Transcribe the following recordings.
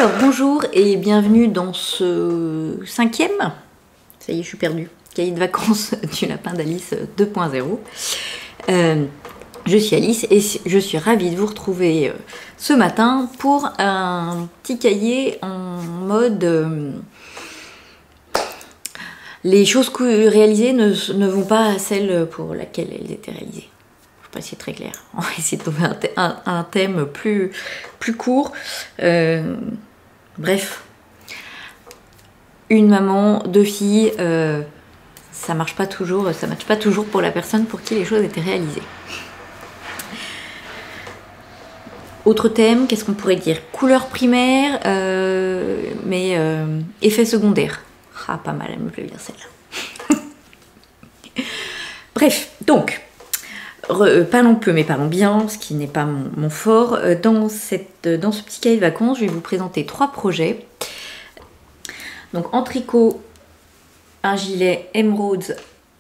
Alors bonjour et bienvenue dans ce 5e, ça y est je suis perdue, cahier de vacances du lapin d'Alice 2.0. Je suis Alice et je suis ravie de vous retrouver ce matin pour un petit cahier en mode les choses réalisées ne vont pas à celles pour laquelle elles étaient réalisées. Je ne sais pas si c'est très clair. On va essayer de trouver un thème plus court. Bref, une maman, deux filles, ça marche pas toujours pour la personne pour qui les choses étaient réalisées. Autre thème, qu'est-ce qu'on pourrait dire? Couleur primaire, mais effet secondaire. Ah, pas mal, elle me plaît bien celle-là. Bref, donc, parlons peu mais parlons bien, ce qui n'est pas mon fort. Dans ce petit cahier de vacances, je vais vous présenter 3 projets. Donc en tricot, un gilet Emeralds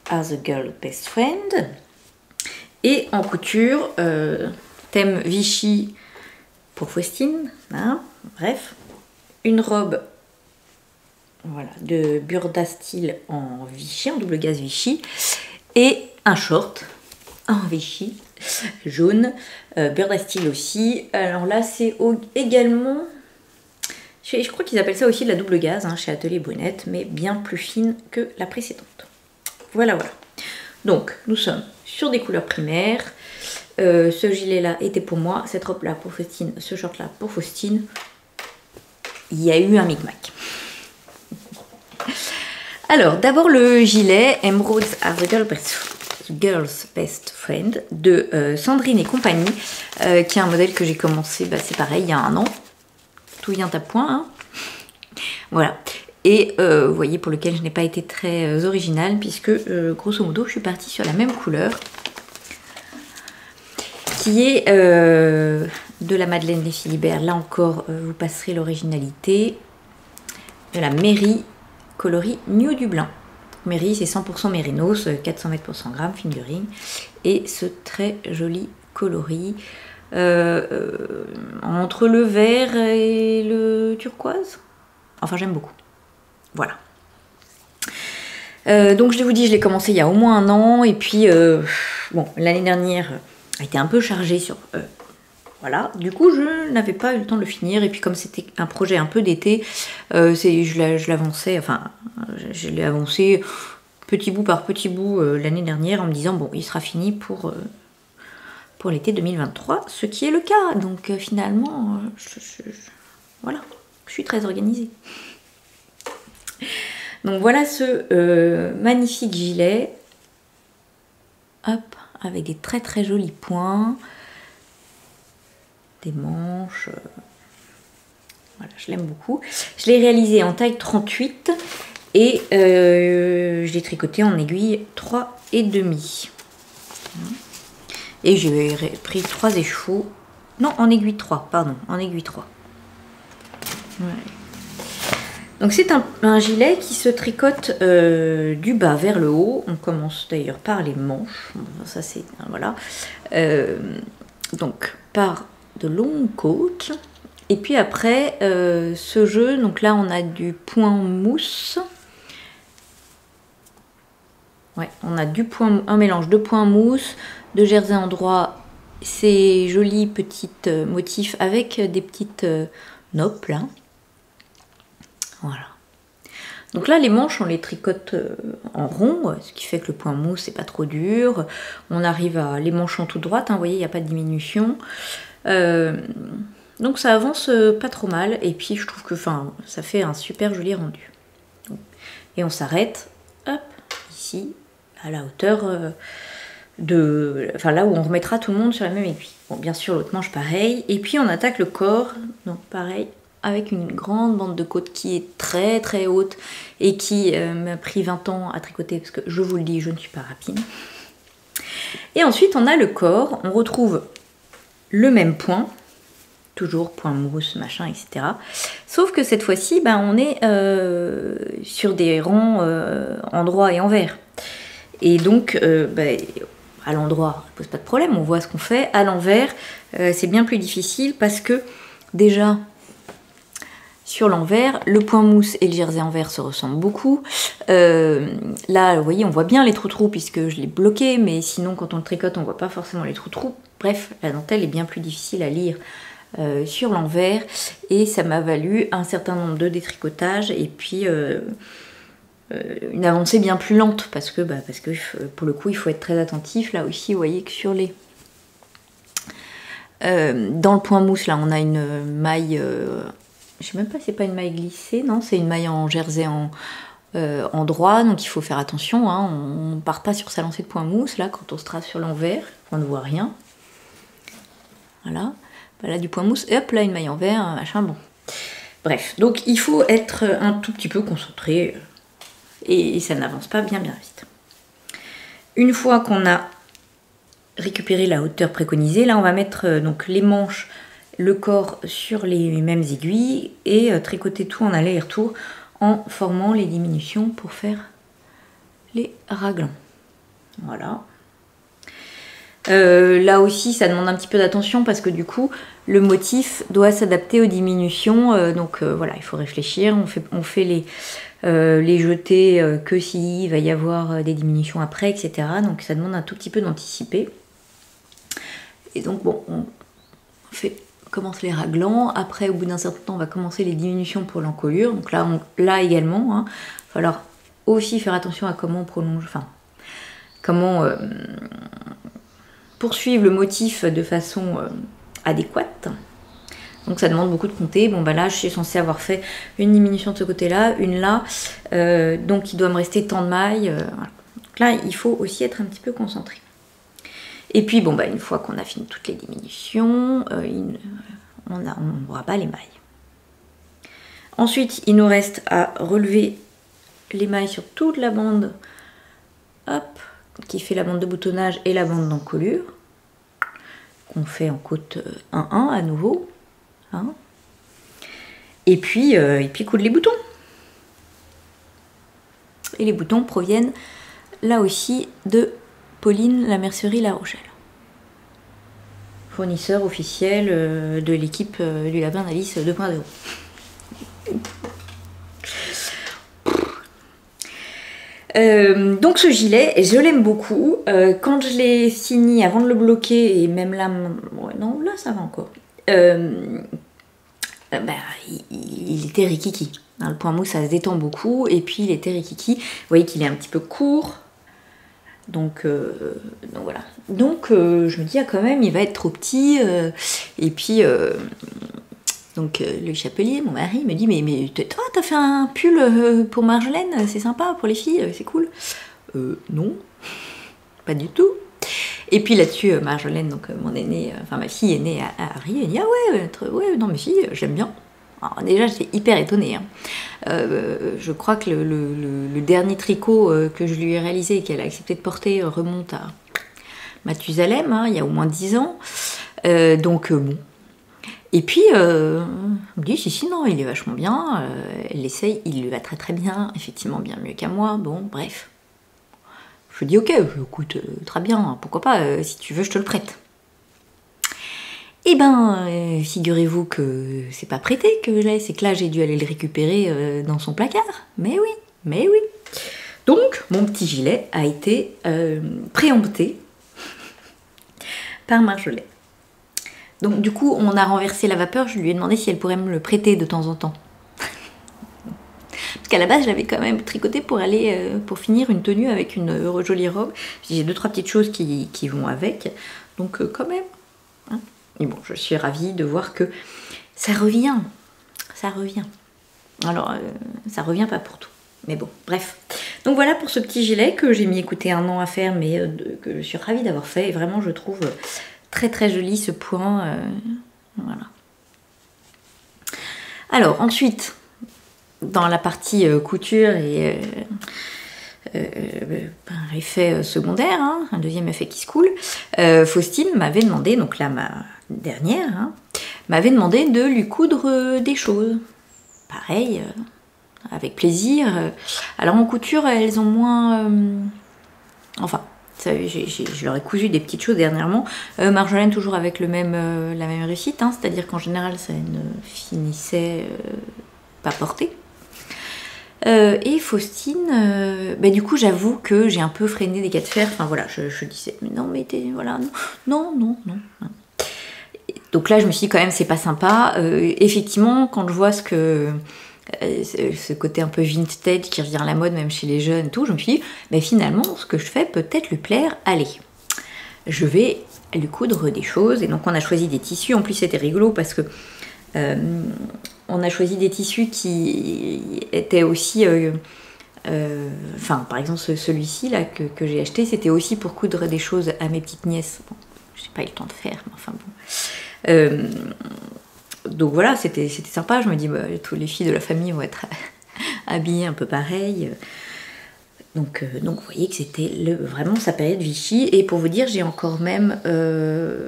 as a Girl Best Friend. Et en couture, thème Vichy pour Faustine. Hein, bref, une robe voilà, de Burda Style en Vichy, en double gaze Vichy. Et un short en Vichy, jaune, Burda Style aussi. Alors là, c'est également, je crois qu'ils appellent ça aussi de la double gaze hein, chez Atelier Brunette, mais bien plus fine que la précédente. Voilà, voilà. Donc, nous sommes sur des couleurs primaires. Ce gilet-là était pour moi, cette robe-là pour Faustine, ce short-là pour Faustine. Il y a eu un micmac. Alors, d'abord le gilet Emeralds as a Girl's Best Friend de Sandrine et compagnie, qui est un modèle que j'ai commencé, c'est pareil, il y a un an. Tout vient à point. Hein. Voilà. Et vous voyez, pour lequel je n'ai pas été très originale, puisque grosso modo, je suis partie sur la même couleur, qui est de la Madeleine des Philibert. Là encore, vous passerez l'originalité de la Mairie coloris New Dublin. Mairie, c'est 100% mérinos, 400 mètres pour 100 grammes, fingering, et ce très joli coloris entre le vert et le turquoise. Enfin, j'aime beaucoup. Voilà. Donc, je vous dis, je l'ai commencé il y a au moins un an, et puis, bon, l'année dernière a été un peu chargée sur... voilà, du coup, je n'avais pas eu le temps de le finir, et puis comme c'était un projet un peu d'été, je l'avançais, enfin, je l'ai avancé petit bout par petit bout l'année dernière en me disant, bon, il sera fini pour l'été 2023, ce qui est le cas. Donc finalement, voilà, je suis très organisée. Donc voilà ce magnifique gilet, hop, avec des très très jolis points, des manches, voilà, je l'aime beaucoup. Je l'ai réalisé en taille 38 et je l'ai tricoté en aiguille 3,5. Et j'ai pris 3 échos. Non, en aiguille 3, pardon, en aiguille 3. Ouais. Donc c'est un gilet qui se tricote du bas vers le haut. On commence d'ailleurs par les manches. Ça c'est, voilà. Donc par de longues côtes. Et puis après, ce jeu, donc là on a du point mousse. Ouais, on a un mélange de point mousse, de jersey endroit, ces jolis petits motifs avec des petites noppes là. Voilà. Donc là, les manches, on les tricote en rond, ce qui fait que le point mousse, c'est pas trop dur. On arrive à les manches en toute droite, hein, vous voyez, il n'y a pas de diminution. Donc ça avance pas trop mal. Et puis, je trouve que ça fait un super joli rendu. Et on s'arrête, hop, ici, à la hauteur là où on remettra tout le monde sur la même aiguille. Bon, bien sûr, l'autre manche, pareil. Et puis, on attaque le corps, donc pareil, avec une grande bande de côte qui est très très haute et qui m'a pris 20 ans à tricoter parce que je vous le dis, je ne suis pas rapide. Et ensuite on a le corps, on retrouve le même point, toujours point mousse, machin, etc. Sauf que cette fois-ci, on est sur des rangs endroit et envers. Et donc, à l'endroit, ça pose pas de problème, on voit ce qu'on fait. À l'envers, c'est bien plus difficile parce que déjà, sur l'envers. Le point mousse et le jersey envers se ressemblent beaucoup. Là, vous voyez, on voit bien les trous-trous puisque je l'ai bloqué, mais sinon, quand on le tricote, on voit pas forcément les trous-trous. Bref, la dentelle est bien plus difficile à lire sur l'envers et ça m'a valu un certain nombre de détricotages et puis une avancée bien plus lente parce que pour le coup, il faut être très attentif. Là aussi, vous voyez que sur les... dans le point mousse, là, on a une maille... je sais même pas si c'est pas une maille glissée, non, c'est une maille en jersey en droit, donc il faut faire attention, hein, on part pas sur sa lancée de point mousse, là, quand on se trace sur l'envers, on ne voit rien. Voilà, là du point mousse, et hop, là une maille en vert, machin, bon. Bref, donc il faut être un tout petit peu concentré, et ça n'avance pas bien vite. Une fois qu'on a récupéré la hauteur préconisée, là on va mettre donc les manches, le corps sur les mêmes aiguilles et tricoter tout en aller-retour en formant les diminutions pour faire les raglans. Voilà. Là aussi ça demande un petit peu d'attention parce que du coup le motif doit s'adapter aux diminutions, donc voilà, il faut réfléchir, on fait les jetés que s'il va y avoir des diminutions après, etc. Donc ça demande un tout petit peu d'anticiper. Et donc bon, on commence les raglans, après au bout d'un certain temps on va commencer les diminutions pour l'encolure, donc là également, hein, il va falloir aussi faire attention à comment on prolonge, enfin comment poursuivre le motif de façon adéquate, donc ça demande beaucoup de compter. Bon bah là je suis censée avoir fait une diminution de ce côté là, une là, donc il doit me rester tant de mailles, voilà. Donc là il faut aussi être un petit peu concentré. Et puis, bon, bah, une fois qu'on a fini toutes les diminutions, on rabat les mailles. Ensuite, il nous reste à relever les mailles sur toute la bande, hop, qui fait la bande de boutonnage et la bande d'encolure, qu'on fait en côte 1-1 à nouveau. Hein. Et puis coudre les boutons. Et les boutons proviennent, là aussi, de Pauline, la mercerie La Rochelle. Fournisseur officiel de l'équipe du Lapin d'Alice 2.0. Donc ce gilet, je l'aime beaucoup. Quand je l'ai fini avant de le bloquer, et même là, ouais, non, là ça va encore. Il était rikiki. Hein, le point mousse, ça se détend beaucoup, et puis il était rikiki. Vous voyez qu'il est un petit peu court. Donc voilà. Donc je me dis ah, quand même il va être trop petit et puis donc le chapelier, mon mari, me dit mais toi t'as fait un pull pour Marjolaine, c'est sympa pour les filles, c'est cool. Non, pas du tout. Et puis là-dessus Marjolaine, donc mon aînée, enfin ma fille aînée a ri, elle dit ah ouais non mais si j'aime bien. Alors déjà j'étais hyper étonnée, hein. Je crois que le dernier tricot que je lui ai réalisé et qu'elle a accepté de porter remonte à Mathusalem, hein, il y a au moins 10 ans, donc bon. Et puis elle me dit si non il est vachement bien, elle l'essaye, il lui va très très bien, effectivement bien mieux qu'à moi, bon bref. Je dis ok, écoute, très bien, hein, pourquoi pas, si tu veux je te le prête. Eh ben, figurez-vous que c'est pas prêté que je l'ai, c'est que là j'ai dû aller le récupérer dans son placard. Mais oui. Donc, mon petit gilet a été préempté par Marjolaine. Donc du coup, on a renversé la vapeur, je lui ai demandé si elle pourrait me le prêter de temps en temps. Parce qu'à la base, je l'avais quand même tricoté pour aller, pour finir une tenue avec une jolie robe. J'ai 2-3 petites choses qui vont avec, donc quand même. Hein. Et bon, je suis ravie de voir que ça revient. Alors, ça revient pas pour tout. Mais bon, bref. Donc voilà pour ce petit gilet que j'ai mis écouter 1 an à faire, mais que je suis ravie d'avoir fait. Et vraiment, je trouve très très joli ce point. Voilà. Alors, ensuite, dans la partie couture et effet secondaire, hein, un deuxième effet qui se coule, Faustine m'avait demandé, donc là ma dernière, hein, m'avait demandé de lui coudre des choses. Pareil, avec plaisir. Alors en couture, elles ont moins... enfin, je leur ai cousu des petites choses dernièrement. Marjolaine toujours avec la même réussite, hein, c'est-à-dire qu'en général ça ne finissait pas porter. Et Faustine, bah, du coup j'avoue que j'ai un peu freiné des cas de fer, enfin voilà, je disais non mais voilà, non. Donc là je me suis dit quand même c'est pas sympa, effectivement quand je vois ce côté un peu vintage qui revient à la mode même chez les jeunes et tout, je me suis dit mais finalement ce que je fais peut-être lui plaire, allez, je vais lui coudre des choses. Et donc on a choisi des tissus, en plus c'était rigolo parce que on a choisi des tissus qui étaient aussi... par exemple, celui-ci là que j'ai acheté, c'était aussi pour coudre des choses à mes petites nièces. Bon, j'ai pas eu le temps de faire, mais enfin bon. Donc voilà, c'était sympa. Je me dis, bah, toutes les filles de la famille vont être habillées un peu pareil. Donc vous voyez que c'était vraiment sa période Vichy. Et pour vous dire, j'ai encore même... je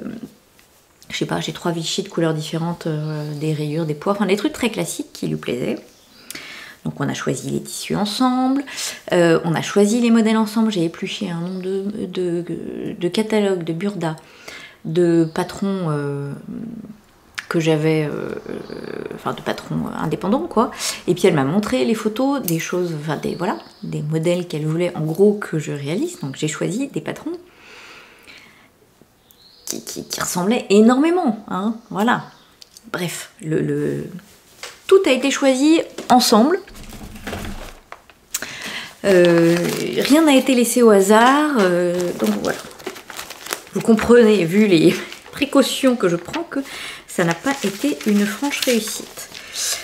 sais pas, j'ai 3 Vichy de couleurs différentes, des rayures, des pois, enfin des trucs très classiques qui lui plaisaient. Donc on a choisi les tissus ensemble, on a choisi les modèles ensemble, j'ai épluché un nombre de catalogues, de Burda, de patrons que j'avais, enfin de patrons indépendants quoi. Et puis elle m'a montré les photos, des choses, enfin des modèles qu'elle voulait en gros que je réalise. Donc j'ai choisi des patrons qui ressemblait énormément, hein, voilà. Bref, tout a été choisi ensemble. Rien n'a été laissé au hasard, donc voilà. Vous comprenez, vu les précautions que je prends, que ça n'a pas été une franche réussite.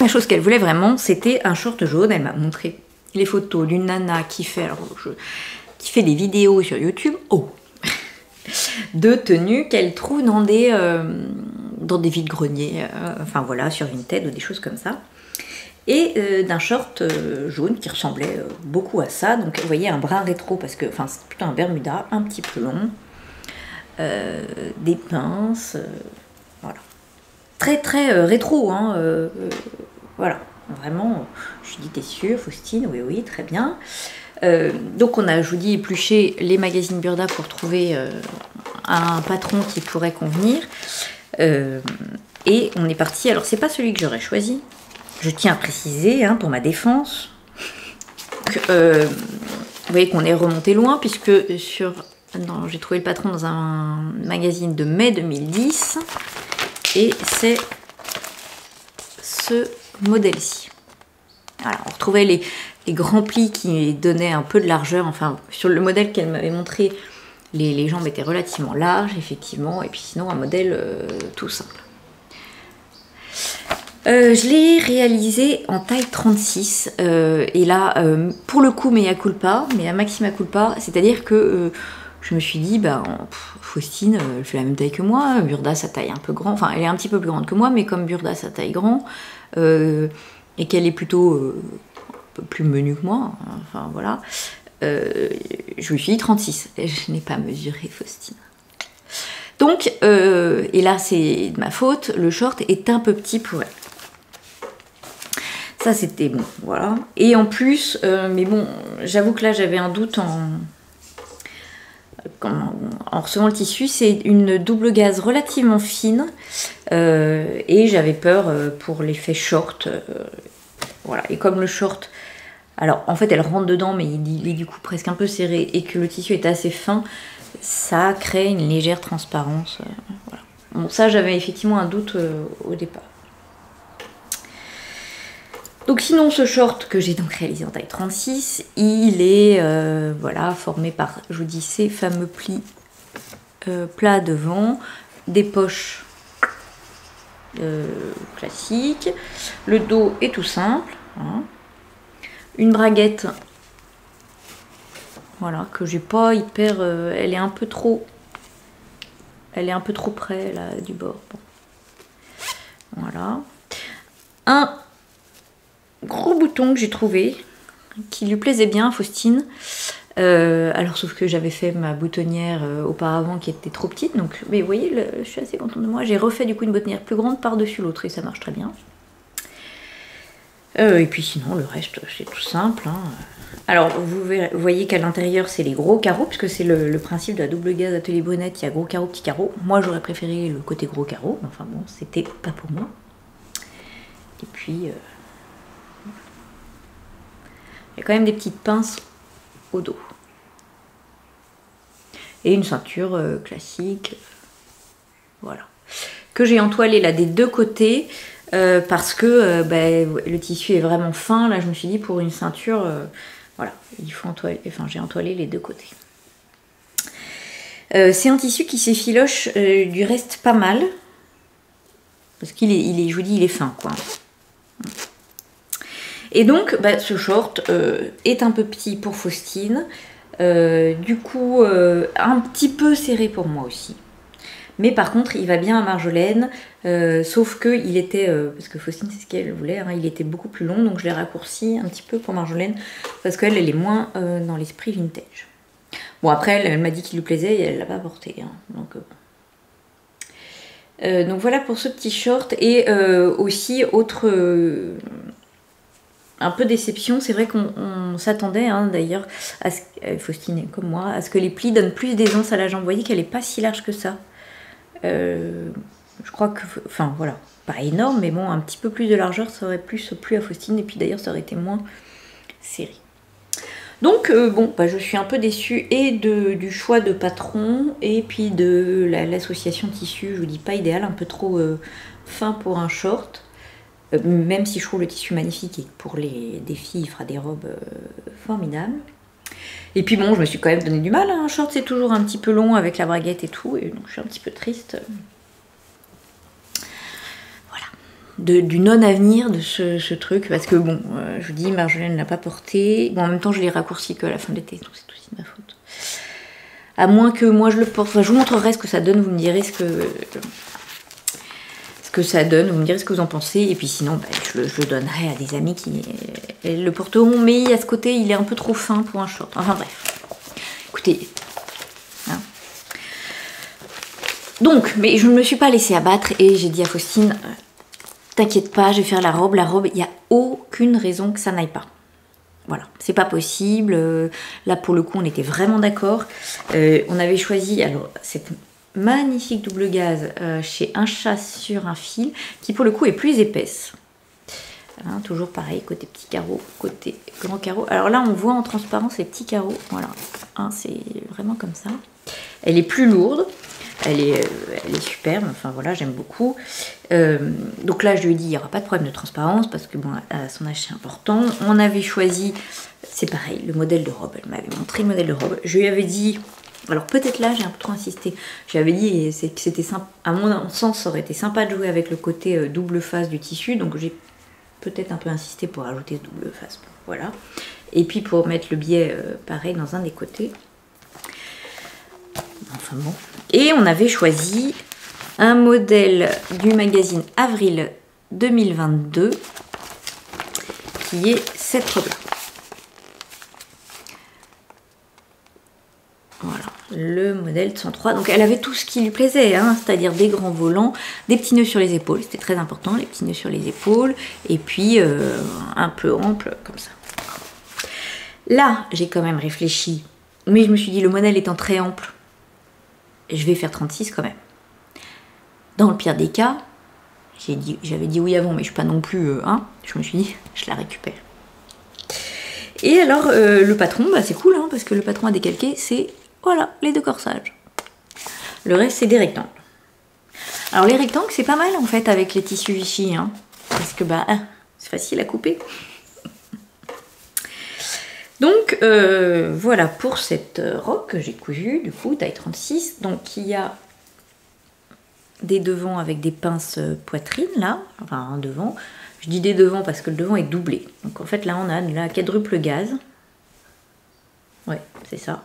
La chose qu'elle voulait vraiment, c'était un short jaune. Elle m'a montré les photos d'une nana qui fait des vidéos sur YouTube. Oh, de tenues qu'elle trouve dans des vides-greniers, enfin voilà, sur Vinted ou des choses comme ça. Et d'un short jaune qui ressemblait beaucoup à ça. Donc vous voyez un brin rétro, parce que c'est plutôt un Bermuda, un petit peu long, des pinces, voilà. Très très rétro, hein, voilà. Vraiment, je dis t'es sûre, Faustine, oui, très bien. Donc on a, je vous dis, épluché les magazines Burda pour trouver un patron qui pourrait convenir. Et on est parti, alors c'est pas celui que j'aurais choisi, je tiens à préciser, hein, pour ma défense. Donc, vous voyez qu'on est remonté loin, puisque j'ai trouvé le patron dans un magazine de mai 2010, et c'est ce modèle-ci. Voilà, on retrouvait les grands plis qui donnaient un peu de largeur. Enfin, sur le modèle qu'elle m'avait montré, les jambes étaient relativement larges, effectivement, et puis sinon un modèle tout simple. Je l'ai réalisé en taille 36, et là, pour le coup, mea culpa, c'est-à-dire que je me suis dit, Faustine, elle fait la même taille que moi, Burda, sa taille un peu grande, enfin, elle est un petit peu plus grande que moi, mais comme Burda, sa taille grande, et qu'elle est plutôt un peu plus menue que moi, enfin voilà, je me suis dit 36, et je n'ai pas mesuré Faustine. Donc, et là c'est de ma faute, le short est un peu petit pour elle. Ça c'était bon, voilà. Et en plus, mais bon, j'avoue que là j'avais un doute en recevant le tissu, c'est une double gaze relativement fine, et j'avais peur pour l'effet short, voilà. Et comme le short, alors en fait elle rentre dedans, mais il est du coup presque un peu serré, et que le tissu est assez fin, ça crée une légère transparence, voilà. Bon, ça j'avais effectivement un doute au départ. Donc sinon ce short que j'ai donc réalisé en taille 36, il est voilà, formé par, je vous dis, ces fameux plis plats devant, des poches classiques, le dos est tout simple, hein. Une braguette, voilà, que j'ai pas hyper, elle est un peu trop près là du bord, bon. Voilà, un gros bouton que j'ai trouvé, qui lui plaisait bien à Faustine. Alors sauf que j'avais fait ma boutonnière auparavant qui était trop petite, donc mais vous voyez, je suis assez contente de moi. J'ai refait du coup une boutonnière plus grande par-dessus l'autre et ça marche très bien. Et puis sinon le reste c'est tout simple, hein. Alors vous voyez qu'à l'intérieur c'est les gros carreaux, puisque c'est le principe de la double gaze Atelier Brunette, il y a gros carreaux, petits carreaux. Moi j'aurais préféré le côté gros carreaux, mais enfin bon, c'était pas pour moi. Et puis Il y a quand même des petites pinces au dos. Et une ceinture classique. Voilà. Que j'ai entoilé là des deux côtés parce que le tissu est vraiment fin. Là, je me suis dit pour une ceinture, voilà, il faut entoiler. Enfin, j'ai entoilé les deux côtés. C'est un tissu qui s'effiloche du reste pas mal. Parce qu'il est, je vous dis, il est fin, quoi. Et donc, ce short est un peu petit pour Faustine. Du coup, un petit peu serré pour moi aussi. Mais par contre, il va bien à Marjolaine. Sauf que il était, parce que Faustine, c'est ce qu'elle voulait, hein, il était beaucoup plus long. Donc je l'ai raccourci un petit peu pour Marjolaine. Parce qu'elle, elle est moins dans l'esprit vintage. Bon, après, elle m'a dit qu'il lui plaisait et elle l'a pas porté. Hein, donc voilà pour ce petit short. Et aussi, autre... un peu déception, c'est vrai qu'on s'attendait hein, d'ailleurs, Faustine comme moi, à ce que les plis donnent plus d'aisance à la jambe. Vous voyez qu'elle n'est pas si large que ça. Je crois que... Enfin voilà, pas énorme, mais bon, un petit peu plus de largeur, ça aurait plus plu à Faustine. Et puis d'ailleurs, ça aurait été moins serré. Donc je suis un peu déçue et du choix de patron et puis de l'association tissu, je vous dis pas idéal, un peu trop fin pour un short, même si je trouve le tissu magnifique et pour des filles il fera des robes formidables. Et puis bon, je me suis quand même donné du mal, hein. Un short c'est toujours un petit peu long avec la braguette et tout, et donc je suis un petit peu triste. Du non-avenir de ce truc, parce que bon, je vous dis, Marjolaine ne l'a pas porté. Bon, en même temps, je l'ai raccourci qu'à la fin de l'été, donc c'est aussi ma faute. À moins que moi je le porte. Enfin, je vous montrerai ce que ça donne, vous me direz ce que ça donne, vous me direz ce que vous en pensez. Et puis sinon, je le donnerai à des amis qui le porteront. Mais à ce côté, il est un peu trop fin pour un short. Enfin bref. Écoutez. Hein. Donc, mais je ne me suis pas laissée abattre et j'ai dit à Faustine... T'inquiète pas, je vais faire la robe. La robe, il n'y a aucune raison que ça n'aille pas. Voilà, c'est pas possible. Là, pour le coup, on était vraiment d'accord. On avait choisi alors cette magnifique double gaze chez Un Chat sur un fil, qui pour le coup est plus épaisse. Hein, toujours pareil, côté petit carreau, côté grand carreau. Alors là, on voit en transparence les petits carreaux. Voilà, hein, c'est vraiment comme ça. Elle est plus lourde. Elle est superbe, enfin voilà, j'aime beaucoup. Donc là, je lui ai dit, il n'y aura pas de problème de transparence parce que bon, son âge c'est important. On avait choisi, c'est pareil, le modèle de robe. Elle m'avait montré le modèle de robe. Je lui avais dit, alors peut-être là, j'ai un peu trop insisté. Je lui avais dit que c'était sympa, à mon sens, ça aurait été sympa de jouer avec le côté double face du tissu. Donc j'ai peut-être un peu insisté pour ajouter ce double face. Voilà. Et puis pour mettre le biais, pareil, dans un des côtés. Enfin bon. Et on avait choisi un modèle du magazine Avril 2022 qui est cette robe-là. Voilà, le modèle 103. Donc elle avait tout ce qui lui plaisait, hein, c'est-à-dire des grands volants, des petits nœuds sur les épaules, c'était très important, les petits nœuds sur les épaules, et puis un peu ample comme ça. Là, j'ai quand même réfléchi, mais je me suis dit, le modèle étant très ample, je vais faire 36 quand même. Dans le pire des cas, j'avais dit oui avant, mais je suis pas non plus... je me suis dit, je la récupère. Et alors, le patron, c'est cool, hein, parce que le patron a décalqué, c'est, voilà, les deux corsages. Le reste, c'est des rectangles. Alors, les rectangles, c'est pas mal, en fait, avec les tissus Vichy, hein, parce que, c'est facile à couper. Donc, voilà pour cette robe que j'ai cousue, du coup, taille 36. Donc, il y a des devants avec des pinces poitrine, là. Enfin, un devant. Je dis des devants parce que le devant est doublé. Donc, en fait, là, on a la quadruple gaze. Ouais, c'est ça.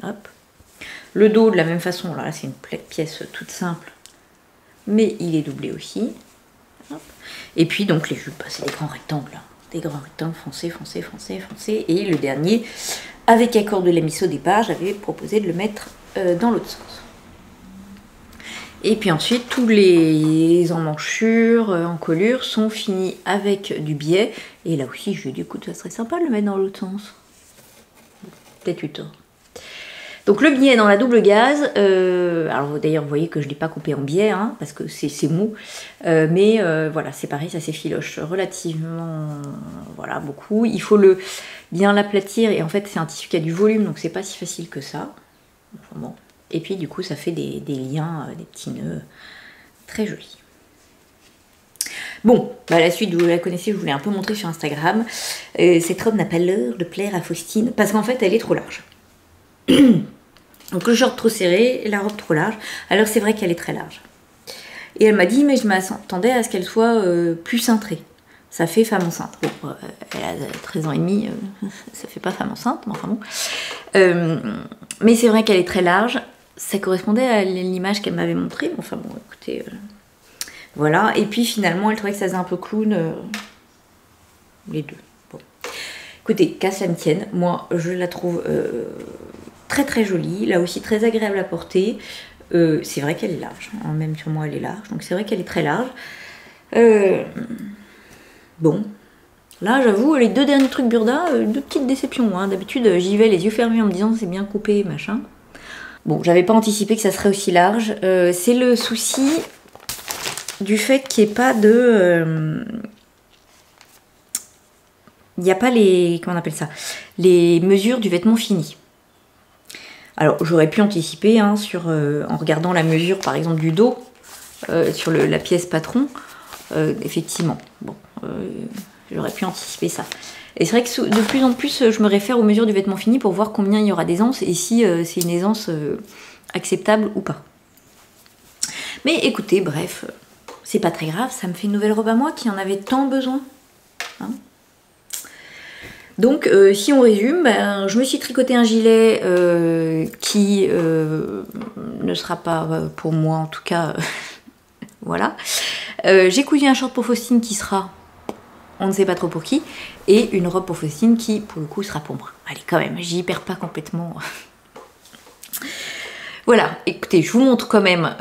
Hop. Le dos, de la même façon. Là, c'est une pièce toute simple. Mais il est doublé aussi. Hop. Et puis, donc, les jupes, c'est des grands rectangles, là. Des grands rectangles foncés, foncés, foncés, foncés. Et le dernier, avec accord de la mise au départ, j'avais proposé de le mettre dans l'autre sens. Et puis ensuite, tous les emmanchures, encolures sont finis avec du biais. Et là aussi, je lui ai dit, écoute, ça serait sympa de le mettre dans l'autre sens. Peut-être eu tort. Donc le biais dans la double gaze, alors d'ailleurs vous voyez que je ne l'ai pas coupé en biais, hein, parce que c'est mou, mais voilà, c'est pareil, ça s'effiloche relativement, voilà, beaucoup. Il faut bien l'aplatir, et en fait c'est un tissu qui a du volume, donc c'est pas si facile que ça. Enfin, bon. Et puis du coup ça fait des liens, des petits nœuds très jolis. Bon, bah la suite, vous la connaissez, je vous l'ai un peu montré sur Instagram. Cette robe n'a pas l'heure de plaire à Faustine, parce qu'en fait elle est trop large. Donc le short trop serré et la robe trop large. Alors c'est vrai qu'elle est très large. Et elle m'a dit, mais je m'attendais à ce qu'elle soit plus cintrée. Ça fait femme enceinte. Bon, elle a 13 ans et demi, ça fait pas femme enceinte, mais enfin bon. Mais c'est vrai qu'elle est très large. Ça correspondait à l'image qu'elle m'avait montrée. Enfin bon, écoutez, voilà. Et puis finalement, elle trouvait que ça faisait un peu clown. Les deux. Bon. Écoutez, qu'à cela ne tienne, moi je la trouve très très jolie, là aussi très agréable à porter. C'est vrai qu'elle est large, hein, même sur moi elle est large, donc c'est vrai qu'elle est très large. Bon, là j'avoue, les deux derniers trucs Burda, deux petites déceptions. Hein. D'habitude j'y vais les yeux fermés en me disant c'est bien coupé, machin. Bon, j'avais pas anticipé que ça serait aussi large. C'est le souci du fait qu'il n'y ait pas de... il n'y a pas les... comment on appelle ça? Les mesures du vêtement fini. Alors j'aurais pu anticiper hein, en regardant la mesure par exemple du dos sur la pièce patron, effectivement, bon, j'aurais pu anticiper ça. Et c'est vrai que de plus en plus je me réfère aux mesures du vêtement fini pour voir combien il y aura d'aisance et si c'est une aisance acceptable ou pas. Mais écoutez, bref, c'est pas très grave, ça me fait une nouvelle robe à moi qui en avait tant besoin. Hein. Donc si on résume, ben, je me suis tricoté un gilet qui ne sera pas pour moi en tout cas, voilà. J'ai cousu un short pour Faustine qui sera, on ne sait pas trop pour qui, et une robe pour Faustine qui pour le coup sera pour moi. Allez quand même, j'y perds pas complètement. Voilà, écoutez, je vous montre quand même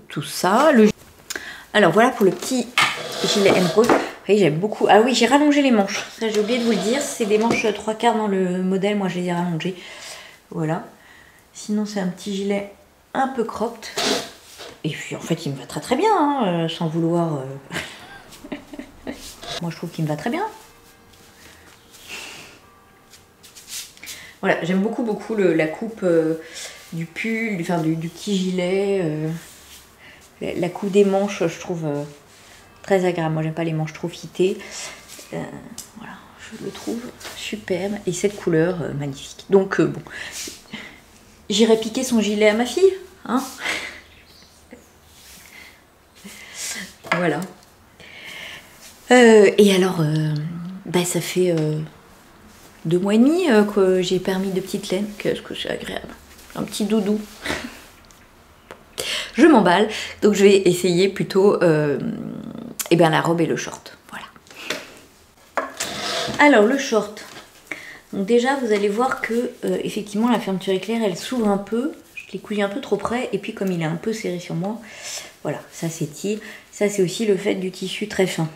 tout ça. Alors voilà pour le petit gilet émeraude. Oui, j'aime beaucoup. Ah oui, j'ai rallongé les manches. Ça, j'ai oublié de vous le dire. C'est des manches 3/4 dans le modèle. Moi, je les ai rallongées. Voilà. Sinon, c'est un petit gilet un peu cropped. Et puis, en fait, il me va très très bien, hein, sans vouloir... Moi, je trouve qu'il me va très bien. Voilà, j'aime beaucoup la coupe du pull, enfin du petit gilet. La coupe des manches, je trouve... très agréable. Moi, j'aime pas les manches trop fitées. Voilà, je le trouve superbe. Et cette couleur, magnifique. Donc, bon, j'irai piquer son gilet à ma fille. Hein, voilà. Et alors, bah, ça fait 2 mois et demi que j'ai permis de petites laines. Qu'est-ce que c'est agréable. Un petit doudou. Je m'emballe. Donc, je vais essayer plutôt... et bien la robe et le short, voilà. Alors le short, donc déjà vous allez voir que effectivement la fermeture éclair elle s'ouvre un peu, je l'ai cousu un peu trop près et puis comme il est un peu serré sur moi, voilà, ça s'étire. Ça c'est aussi le fait du tissu très fin,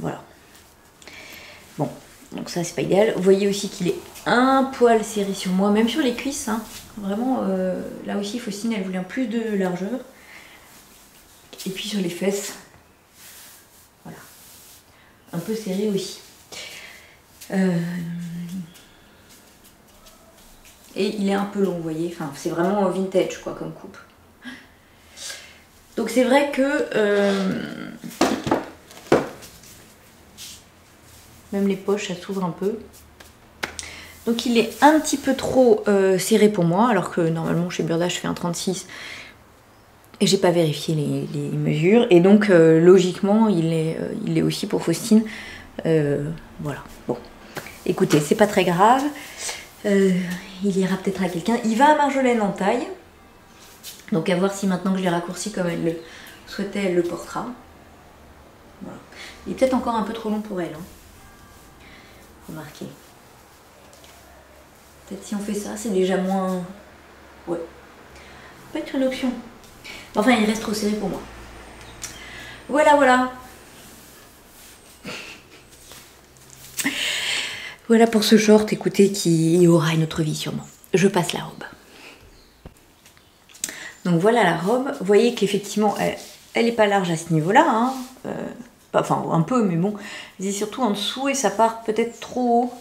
voilà. Bon, donc ça c'est pas idéal. Vous voyez aussi qu'il est un poil serré sur moi, même sur les cuisses, hein. Vraiment, là aussi Faustine elle voulait un plus de largeur. Et puis sur les fesses, voilà, un peu serré aussi. Et il est un peu long, vous voyez, enfin c'est vraiment vintage quoi comme coupe. Donc c'est vrai que même les poches ça s'ouvre un peu. Donc il est un petit peu trop serré pour moi, alors que normalement chez Burda je fais un 36. Et j'ai pas vérifié les mesures. Et donc, logiquement, il est aussi pour Faustine. Voilà. Bon. Écoutez, c'est pas très grave. Il ira peut-être à quelqu'un. Il va à Marjolaine en taille. Donc, à voir si maintenant que je l'ai raccourci comme elle le souhaitait, elle le portera. Voilà. Il est peut-être encore un peu trop long pour elle. Hein. Remarquez. Peut-être si on fait ça, c'est déjà moins... Ouais. Peut être une option. Enfin, il reste trop serré pour moi. Voilà, voilà. Voilà pour ce short, écoutez, qui aura une autre vie sûrement. Je passe la robe. Donc voilà la robe. Vous voyez qu'effectivement, elle est pas large à ce niveau-là. Hein. Enfin, un peu, mais bon. C'est surtout en dessous et ça part peut-être trop haut.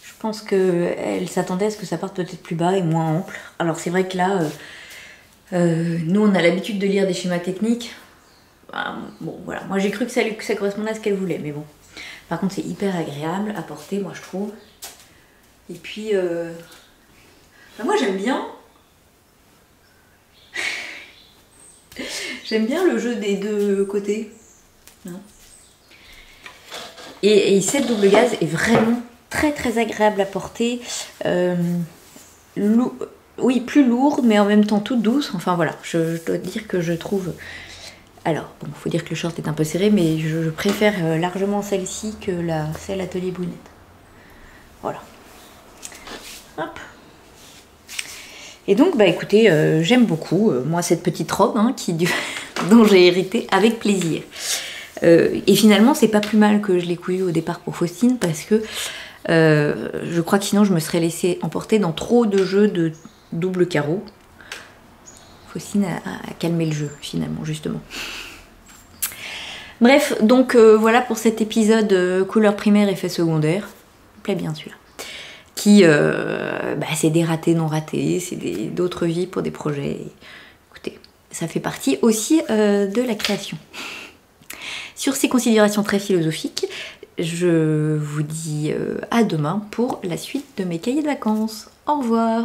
Je pense qu'elle s'attendait à ce que ça parte peut-être plus bas et moins ample. Alors c'est vrai que là, nous on a l'habitude de lire des schémas techniques. Bon voilà, moi j'ai cru que ça correspondait à ce qu'elle voulait, mais bon. Par contre c'est hyper agréable à porter, moi je trouve. Et puis, moi j'aime bien. J'aime bien le jeu des deux côtés. Et cette double gaze est vraiment très très agréable à porter. Oui, plus lourde, mais en même temps toute douce. Enfin voilà, je dois dire que je trouve... Alors, bon, faut dire que le short est un peu serré, mais je préfère largement celle-ci que celle Atelier Brunette. Voilà. Hop. Et donc, bah écoutez, j'aime beaucoup, moi, cette petite robe hein, dont j'ai hérité avec plaisir. Et finalement, c'est pas plus mal que je l'ai cousue au départ pour Faustine, parce que je crois que sinon, je me serais laissée emporter dans trop de jeux de double carreau. Faustine a calmé le jeu, finalement, justement. Bref, donc voilà pour cet épisode couleur primaire, effet secondaire. Il me plaît bien celui-là. Qui, c'est des ratés non ratés, c'est d'autres vies pour des projets. Écoutez, ça fait partie aussi de la création. Sur ces considérations très philosophiques, je vous dis à demain pour la suite de mes cahiers de vacances. Au revoir!